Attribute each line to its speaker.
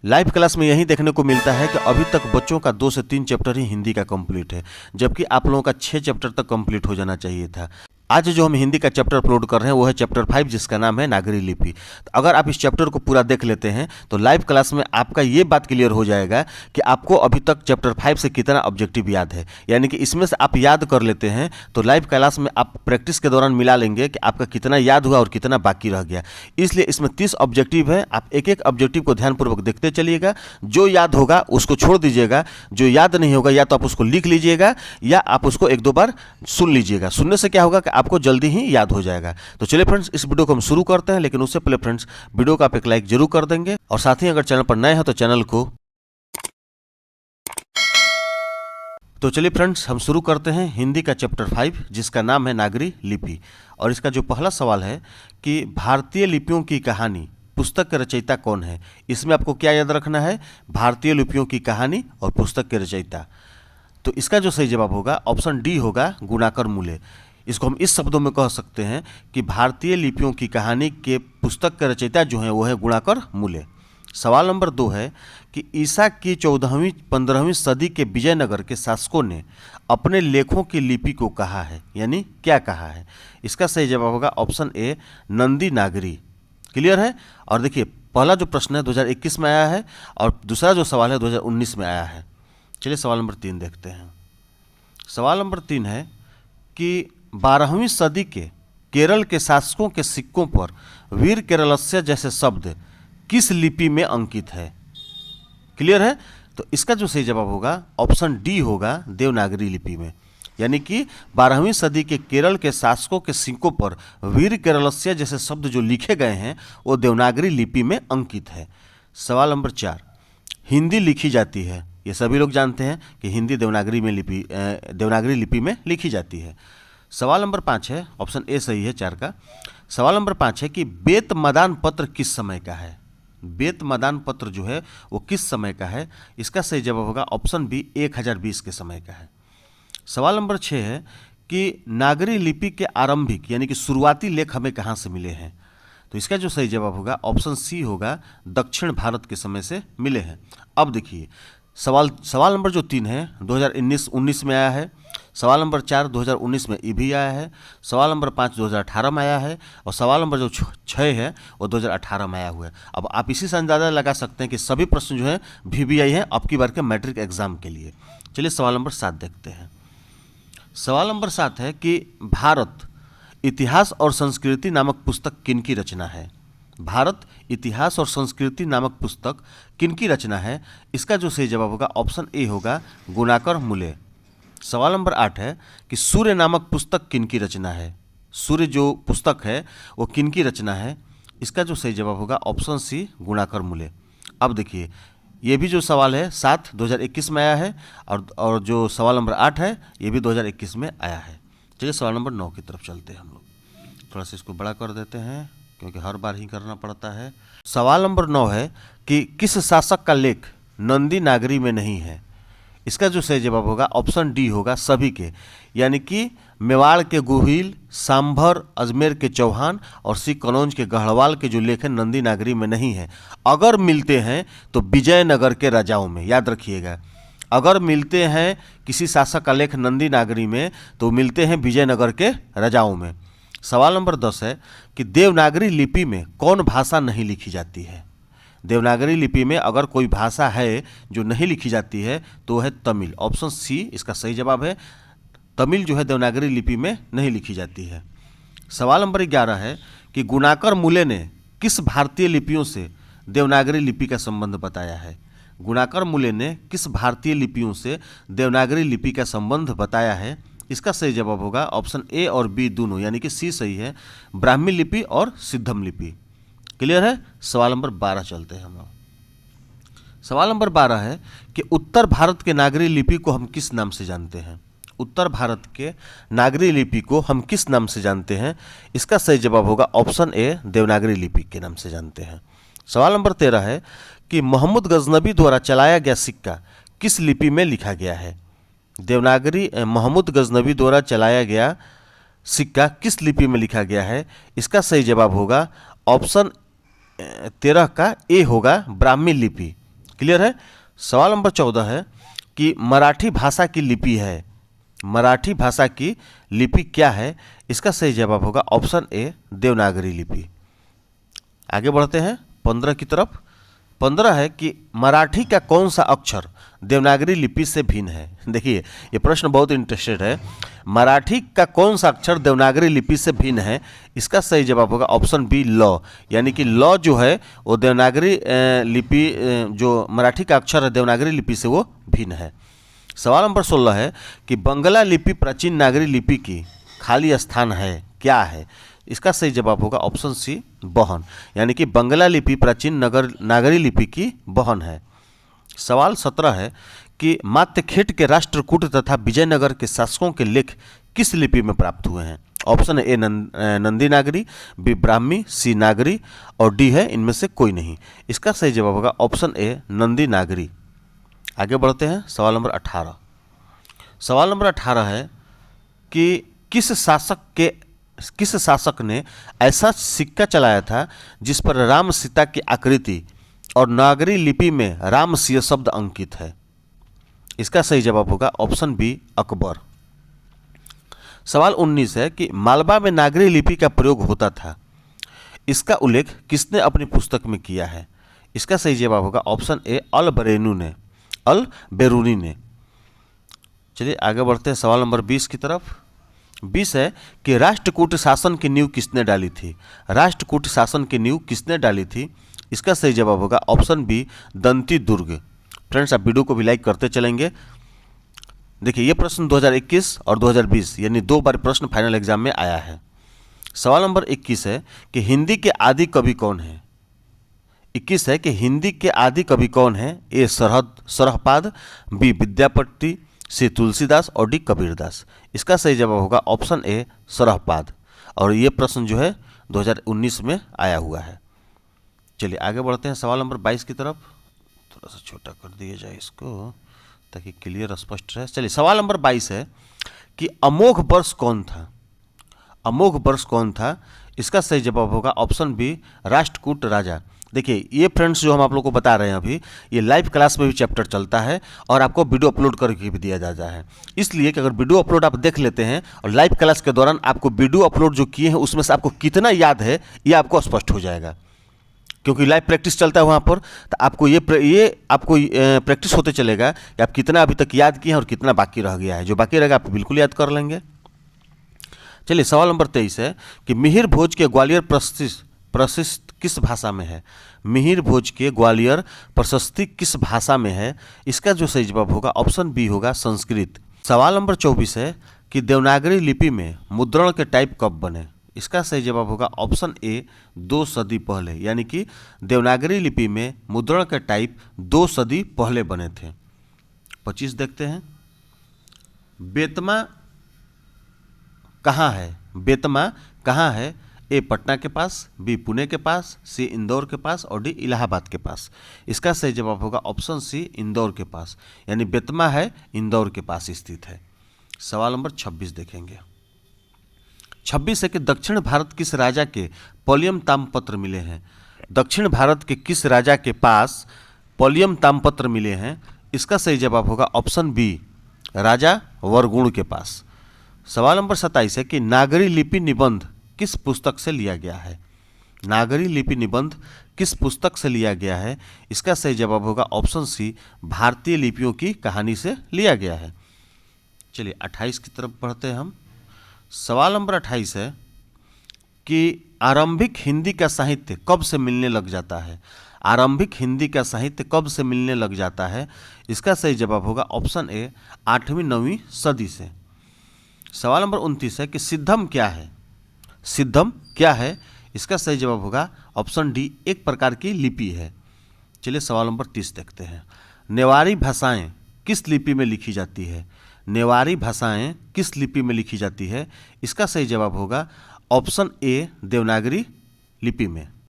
Speaker 1: Live class में यही देखने को मिलता है कि अभी तक बच्चों का 2 से 3 चैप्टर ही हिंदी का कंप्लीट है, जबकि आप लोगों का 6 चैप्टर तक कंप्लीट हो जाना चाहिए था। आज जो हम हिंदी का चैप्टर अपलोड कर रहे हैं वो है चैप्टर 5, जिसका नाम है नागरी लिपि। तो अगर आप इस चैप्टर को पूरा देख लेते हैं तो लाइव क्लास में आपका ये बात क्लियर हो जाएगा कि आपको अभी तक चैप्टर 5 से कितना ऑब्जेक्टिव याद है। यानी कि इसमें से आप याद कर लेते हैं तो लाइव क्लास में आप प्रैक्टिस के दौरान मिला लेंगे कि आपका कितना याद हुआ और कितना बाकी रह गया। इसलिए इसमें 30 ऑब्जेक्टिव है, आप एक एक ऑब्जेक्टिव को ध्यानपूर्वक देखते चलिएगा। जो याद होगा उसको छोड़ दीजिएगा, जो याद नहीं होगा या तो आप उसको लिख लीजिएगा या आप उसको 1-2 बार सुन लीजिएगा। सुनने से क्या होगा कि आपको जल्दी ही याद हो जाएगा। तो चलिए फ्रेंड्स, इस वीडियो को हम शुरू करते हैं, लेकिन उससे पहले फ्रेंड्स वीडियो को आप एक लाइक जरूर कर देंगे और साथ ही अगर चैनल पर नए हैं तो चैनल को। तो चलिए फ्रेंड्स, हम शुरू करते हैं हिंदी का चैप्टर 5, जिसका नाम है नागरी लिपि। और इसका जो पहला सवाल है कि भारतीय लिपियों की कहानी पुस्तक के रचयिता कौन है। इसमें आपको क्या याद रखना है, भारतीय लिपियों की कहानी और पुस्तक के रचयिता। तो इसका जो सही जवाब होगा ऑप्शन डी होगा, गुणाकर मूले। इसको हम इस शब्दों में कह सकते हैं कि भारतीय लिपियों की कहानी के पुस्तक के रचयिता जो हैं वो है गुणाकर मूले। सवाल नंबर 2 है कि ईसा की 14वीं-15वीं सदी के विजयनगर के शासकों ने अपने लेखों की लिपि को कहा है, यानी क्या कहा है। इसका सही जवाब होगा option A, Nandi Nagari. Clear है। और देखिए, पहला जो प्रश्न है 2021 में आया है और दूसरा जो सवाल है 2019 में आया है। चलिए सवाल नंबर 3 देखते हैं। सवाल नंबर 3 है कि 12वीं सदी के केरल के शासकों के सिक्कों पर वीर केरलस्य जैसे शब्द किस लिपि में अंकित है। क्लियर है। तो इसका जो सही जवाब होगा ऑप्शन डी होगा, देवनागरी लिपि में। यानी कि 12वीं सदी के केरल के शासकों के सिक्कों पर वीर केरलस्य जैसे शब्द जो लिखे गए हैं वो देवनागरी लिपि में अंकित है। सवाल नंबर 4, हिंदी लिखी जाती है। ये सभी लोग जानते हैं कि हिंदी देवनागरी लिपि में लिखी जाती है। सवाल नंबर 5 है, ऑप्शन ए सही है 4 का। सवाल नंबर 5 है कि बेत मदान पत्र किस समय का है। बेत मदान पत्र जो है वो किस समय का है। इसका सही जवाब होगा ऑप्शन बी, 1020 के समय का है। सवाल नंबर 6 है कि नागरी लिपि के आरंभिक यानी कि शुरुआती लेख हमें कहाँ से मिले हैं। तो इसका जो सही जवाब होगा ऑप्शन सी होगा, दक्षिण भारत के समय से मिले हैं। अब देखिए, सवाल नंबर जो 3 है 2019 में आया है। सवाल नंबर 4 2019 में ये भी आया है। सवाल नंबर 5 2018 में आया है और सवाल नंबर जो 6 है वो 2018 में आया हुआ है। अब आप इसी से अंदाज़ा लगा सकते हैं कि सभी प्रश्न जो हैं VVI हैं आपकी बार के मैट्रिक एग्जाम के लिए। चलिए सवाल नंबर 7 देखते हैं। सवाल नंबर 7 है कि भारत इतिहास और संस्कृति नामक पुस्तक किनकी रचना है। भारत इतिहास और संस्कृति नामक पुस्तक किनकी रचना है। इसका जो सही जवाब होगा ऑप्शन ए होगा, गुणाकर मूले। सवाल नंबर 8 है कि सूर्य नामक पुस्तक किनकी रचना है। सूर्य जो पुस्तक है वो किनकी रचना है। इसका जो सही जवाब होगा ऑप्शन सी, गुणाकर मूले। अब देखिए, ये भी जो सवाल है 7 2021 में आया है और जो सवाल नंबर 8 है ये भी 2021 में आया है। चलिए सवाल नंबर 9 की तरफ चलते हैं हम लोग। थोड़ा सा इसको बड़ा कर देते हैं क्योंकि हर बार ही करना पड़ता है। सवाल नंबर 9 है कि किस शासक का लेख नंदी नागरी में नहीं है। इसका जो सही जवाब होगा ऑप्शन डी होगा, सभी के। यानी कि मेवाड़ के गुहिल, सांभर अजमेर के चौहान और सिख कनौज के गढ़वाल के जो लेख हैं नंदी नागरी में नहीं है। अगर मिलते हैं तो विजयनगर के राजाओं में, याद रखिएगा। अगर मिलते हैं किसी शासक का लेख नंदी नागरी में तो मिलते हैं विजयनगर के राजाओं में। सवाल नंबर 10 है कि देवनागरी लिपि में कौन भाषा नहीं लिखी जाती है। देवनागरी लिपि में अगर कोई भाषा है जो नहीं लिखी जाती है तो है तमिल। ऑप्शन सी इसका सही जवाब है, तमिल जो है देवनागरी लिपि में नहीं लिखी जाती है। सवाल नंबर 11 है कि गुणाकर मूले ने किस भारतीय लिपियों से देवनागरी लिपि का संबंध बताया है। गुणाकर मूले ने किस भारतीय लिपियों से देवनागरी लिपि का संबंध बताया है। इसका सही जवाब होगा ऑप्शन ए और बी दोनों, यानी कि सी सही है, ब्राह्मी लिपि और सिद्धम लिपि। क्लियर है। सवाल नंबर 12 चलते हैं हम लोग। सवाल नंबर 12 है कि उत्तर भारत के नागरी लिपि को हम किस नाम से जानते हैं। उत्तर भारत के नागरी लिपि को हम किस नाम से जानते हैं। इसका सही जवाब होगा ऑप्शन ए, देवनागरी लिपि के नाम से जानते हैं। सवाल नंबर 13 है कि मोहम्मद गजनबी द्वारा चलाया गया सिक्का किस लिपि में लिखा गया है। देवनागरी मोहम्मद गजनबी द्वारा चलाया गया सिक्का किस लिपि में लिखा गया है। इसका सही जवाब होगा ऑप्शन 13 का ए होगा, ब्राह्मी लिपि। क्लियर है। सवाल नंबर 14 है कि मराठी भाषा की लिपि है, मराठी भाषा की लिपि क्या है? इसका सही जवाब होगा ऑप्शन ए देवनागरी लिपि। आगे बढ़ते हैं 15 की तरफ। 15 है कि मराठी का कौन सा अक्षर देवनागरी लिपि से भिन्न है? देखिए ये प्रश्न बहुत इंटरेस्टेड है। मराठी का कौन सा अक्षर देवनागरी लिपि से भिन्न है? इसका सही जवाब होगा ऑप्शन बी लॉ, यानी कि लॉ जो है वो देवनागरी लिपि जो मराठी का अक्षर है देवनागरी लिपि से वो भिन्न है। सवाल नंबर 16 है कि बंगला लिपि प्राचीन नागरी लिपि की खाली स्थान है, क्या है? इसका सही जवाब होगा ऑप्शन सी बहन, यानी कि बंगला लिपि प्राचीन नागरी लिपि की बहन है। सवाल 17 है कि मात्यखेट के राष्ट्रकूट तथा विजयनगर के शासकों के लेख किस लिपि में प्राप्त हुए हैं? Option A Nandi Nagari, B Brahmi, C Nagari और डी है इनमें से कोई नहीं। इसका सही जवाब होगा ऑप्शन ए नंदी नागरी। आगे बढ़ते हैं सवाल नंबर 18। सवाल नंबर 18 है कि किस शासक ने ऐसा सिक्का चलाया था जिस पर राम सीता की आकृति और नागरी लिपि में राम सिंह शब्द अंकित है? इसका सही जवाब होगा ऑप्शन बी अकबर। सवाल 19 है कि मालवा में नागरी लिपि का प्रयोग होता था, इसका उल्लेख किसने अपनी पुस्तक में किया है? इसका सही जवाब होगा ऑप्शन ए अल बेरूनी ने। चलिए आगे बढ़ते हैं सवाल नंबर 20 की तरफ। 20 है कि राष्ट्रकूट शासन की नींव किसने डाली थी? राष्ट्रकूट शासन की नींव किसने डाली थी? इसका सही जवाब होगा ऑप्शन बी दंती दुर्ग। फ्रेंड्स आप वीडियो को भी लाइक करते चलेंगे। देखिए ये प्रश्न 2021 और 2020 यानी 2 बार प्रश्न फाइनल एग्जाम में आया है। सवाल नंबर 21 है कि हिंदी के आदि कवि कौन है? 21 है कि हिंदी के आदि कवि कौन है? ए सरहपाद, बी विद्यापति, सी तुलसीदास और डी कबीरदास। इसका सही जवाब होगा ऑप्शन ए सरहपाद, और ये प्रश्न जो है 2019 में आया हुआ है। चलिए आगे बढ़ते हैं सवाल नंबर 22 की तरफ। थोड़ा सा छोटा कर दिया जाए इसको ताकि क्लियर स्पष्ट रहे। चलिए सवाल नंबर 22 है कि अमोघ वर्ष कौन था? अमोघ वर्ष कौन था? इसका सही जवाब होगा ऑप्शन बी राष्ट्रकूट राजा। देखिए ये फ्रेंड्स जो हम आप लोग को बता रहे हैं अभी, ये लाइव क्लास में भी चैप्टर चलता है और आपको वीडियो अपलोड करके भी दिया जाता है। इसलिए कि अगर वीडियो अपलोड आप देख लेते हैं और लाइव क्लास के दौरान आपको वीडियो अपलोड जो किए हैं उसमें से आपको कितना याद है ये आपको स्पष्ट हो जाएगा, क्योंकि लाइव प्रैक्टिस चलता है वहाँ पर। तो आपको ये आपको प्रैक्टिस होते चलेगा कि आप कितना अभी तक याद किए हैं और कितना बाकी रह गया है। जो बाकी रहेगा आप बिल्कुल याद कर लेंगे। चलिए सवाल नंबर 23 है कि मिहिर भोज के ग्वालियर प्रशस्ति किस भाषा में है? मिहिर भोज के ग्वालियर प्रशस्ति किस भाषा में है? इसका जो सही जवाब होगा ऑप्शन बी होगा संस्कृत। सवाल नंबर 24 है कि देवनागरी लिपि में मुद्रण के टाइप कब बने? इसका सही जवाब होगा ऑप्शन ए 2 सदी पहले, यानी कि देवनागरी लिपि में मुद्रण के टाइप 2 सदी पहले बने थे। 25 देखते हैं। बेतमा कहाँ है? बेतमा कहाँ है? ए पटना के पास, बी पुणे के पास, सी इंदौर के पास और डी इलाहाबाद के पास। इसका सही जवाब होगा ऑप्शन सी इंदौर के पास, यानी बेतमा है इंदौर के पास स्थित है। सवाल नंबर 26 देखेंगे। 26 है कि दक्षिण भारत किस राजा के पलियम ताम्रपत्र मिले हैं? दक्षिण भारत के किस राजा के पास पलियम ताम्रपत्र मिले हैं? इसका सही जवाब होगा ऑप्शन बी राजा वरगुण के पास। सवाल नंबर 27 है कि नागरी लिपि निबंध किस पुस्तक से लिया गया है? नागरी लिपि निबंध किस पुस्तक से लिया गया है? इसका सही जवाब होगा ऑप्शन सी भारतीय लिपियों की कहानी से लिया गया है। चलिए 28 की तरफ बढ़ते हैं हम। सवाल नंबर 28 है कि आरंभिक हिंदी का साहित्य कब से मिलने लग जाता है? आरंभिक हिंदी का साहित्य कब से मिलने लग जाता है? इसका सही जवाब होगा ऑप्शन ए 8वीं-9वीं सदी से। सवाल नंबर 29 है कि सिद्धम क्या है? सिद्धम क्या है? इसका सही जवाब होगा ऑप्शन डी एक प्रकार की लिपि है। चलिए सवाल नंबर 30 देखते हैं। नेवारी भाषाएं किस लिपि में लिखी जाती है? नेवारी भाषाएं किस लिपि में लिखी जाती है? इसका सही जवाब होगा ऑप्शन ए देवनागरी लिपि में।